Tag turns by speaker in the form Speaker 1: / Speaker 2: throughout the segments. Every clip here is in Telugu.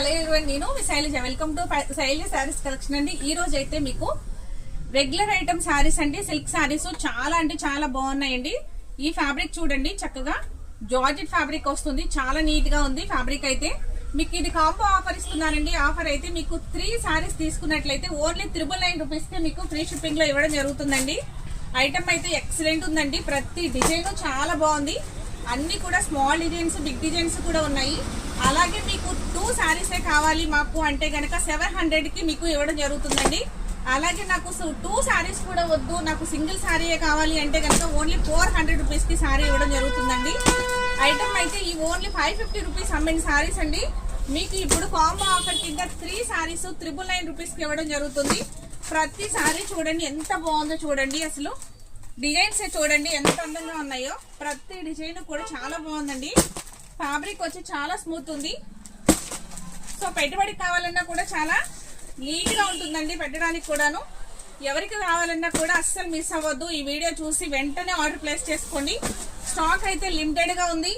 Speaker 1: హలో ఎవరీవన్, నేను మీ Shailaja. Welcome to Shailaja sarees collection అండి. ఈ రోజు అయితే మీకు రెగ్యులర్ ఐటమ్ శారీస్ అండి, సిల్క్ శారీస్ చాలా అంటే చాలా బాగున్నాయండి. ఈ ఫ్యాబ్రిక్ చూడండి, చక్కగా జార్జెట్ ఫ్యాబ్రిక్ వస్తుంది, చాలా నీట్ గా ఉంది ఫ్యాబ్రిక్ అయితే. మీకు ఇది కాంబో ఆఫర్ ఇస్తున్నానండి. ఆఫర్ అయితే మీకు 3 శారీస్ తీసుకున్నట్లయితే ఓన్లీ 999 రూపీస్ కి మీకు ఫ్రీ షిప్పింగ్ లో ఇవ్వడం జరుగుతుందండి. ఐటమ్ అయితే ఎక్సలెంట్ ఉందండి, ప్రతి డిజైన్ చాలా బాగుంది. అన్ని కూడా స్మాల్ డిజైన్స్, బిగ్ డిజైన్స్ కూడా ఉన్నాయి. అలాగే మీకు 2 శారీసే కావాలి మాకు అంటే గనక 700 కి మీకు ఇవ్వడం జరుగుతుందండి. అలాగే నాకు 2 శారీస్ కూడా వద్దు, నాకు సింగిల్ శారీయే కావాలి అంటే కనుక ఓన్లీ 400 రూపీస్ కి శారీ ఇవ్వడం జరుగుతుందండి. ఐటమ్ అయితే ఈ ఓన్లీ 550 రూపీస్ అమ్మిన శారీస్ అండి. మీకు ఇప్పుడు కాంబో ఆఫర్ కింద 3 శారీస్ 999 రూపీస్ కి ఇవ్వడం జరుగుతుంది. ప్రతి శారీ చూడండి ఎంత బాగుందో చూడండి, అసలు డిజైన్స్ చూడండి ఎంత అందంగా ఉన్నాయో. ప్రతి డిజైన్ కూడా చాలా బాగుందండి. ఫ్యాబ్రిక్ వచ్చి చాలా స్మూత్ ఉంది. సో పెట్టుబడికి కావాలన్నా కూడా చాలా నీట్ గా ఉంటుందండి పెట్టడానికి కూడాను. ఎవరికి కావాలన్నా కూడా అస్సలు మిస్ అవ్వద్దు. ఈ వీడియో చూసి వెంటనే ఆర్డర్ ప్లేస్ చేసుకోండి. స్టాక్ అయితే లిమిటెడ్ గా ఉంది.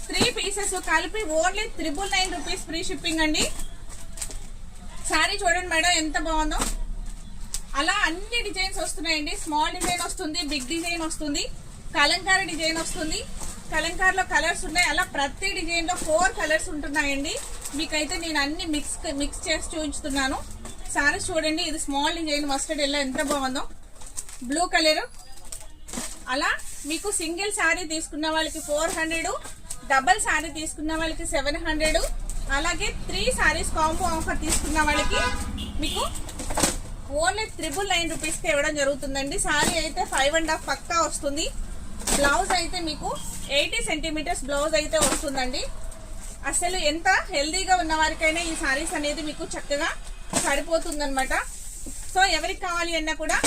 Speaker 1: 3 పీసెస్ కలిపి ఓన్లీ 999 రూపీస్ ఫ్రీ షిప్పింగ్ అండి. శారీ చూడండి మేడం ఎంత బాగుందో. అలా అన్ని డిజైన్స్ వస్తున్నాయండి. స్మాల్ డిజైన్ వస్తుంది, బిగ్ డిజైన్ వస్తుంది, కలంకారీ డిజైన్ వస్తుంది, కలంకారీలో కలర్స్ ఉన్నాయి. అలా ప్రతి డిజైన్ లో 4 కలర్స్ ఉంటున్నాయండి. మీకైతే నేను అన్ని మిక్స్ చేసి చూపించుతున్నాను. సారీస్ చూడండి, ఇది స్మాల్ డిజైన్ మస్టర్డ్ ఎల్లో ఎంత బాగుందో, బ్లూ కలర్. అలా మీకు సింగిల్ శారీ తీసుకున్న వాళ్ళకి 400, డబల్ శారీ తీసుకున్న వాళ్ళకి 700, అలాగే 3 శారీస్ కాంబో ఆఫర్ తీసుకున్న వాళ్ళకి మీకు ఓన్లీ 999 రూపీస్ కి ఇవ్వడం జరుగుతుందండి. శారీ అయితే 5.5 పక్కా వస్తుంది. బ్లౌజ్ అయితే మీకు 80 సెంటీమీటర్స్ బ్లౌజ్ అయితే వస్తుందండి. అసలు ఎంత హెల్దీగా ఉన్న వారికైనా ఈ శారీస్ అనేది మీకు చక్కగా సరిపోతుందన్నమాట. సో ఎవరికి కావాలి అన్నా కూడా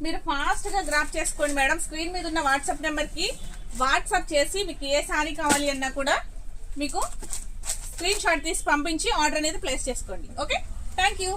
Speaker 1: మీరు ఫాస్ట్ గా గ్రాప్ చేసుకోండి మేడం. స్క్రీన్ మీద ఉన్న వాట్సాప్ నెంబర్ కి వాట్సాప్ చేసి మీకు ఏ శారీ కావాలి అన్నా కూడా మీకు స్క్రీన్ షాట్ తీసి పంపించి ఆర్డర్ అనేది ప్లేస్ చేసుకోండి. Okay, thank you.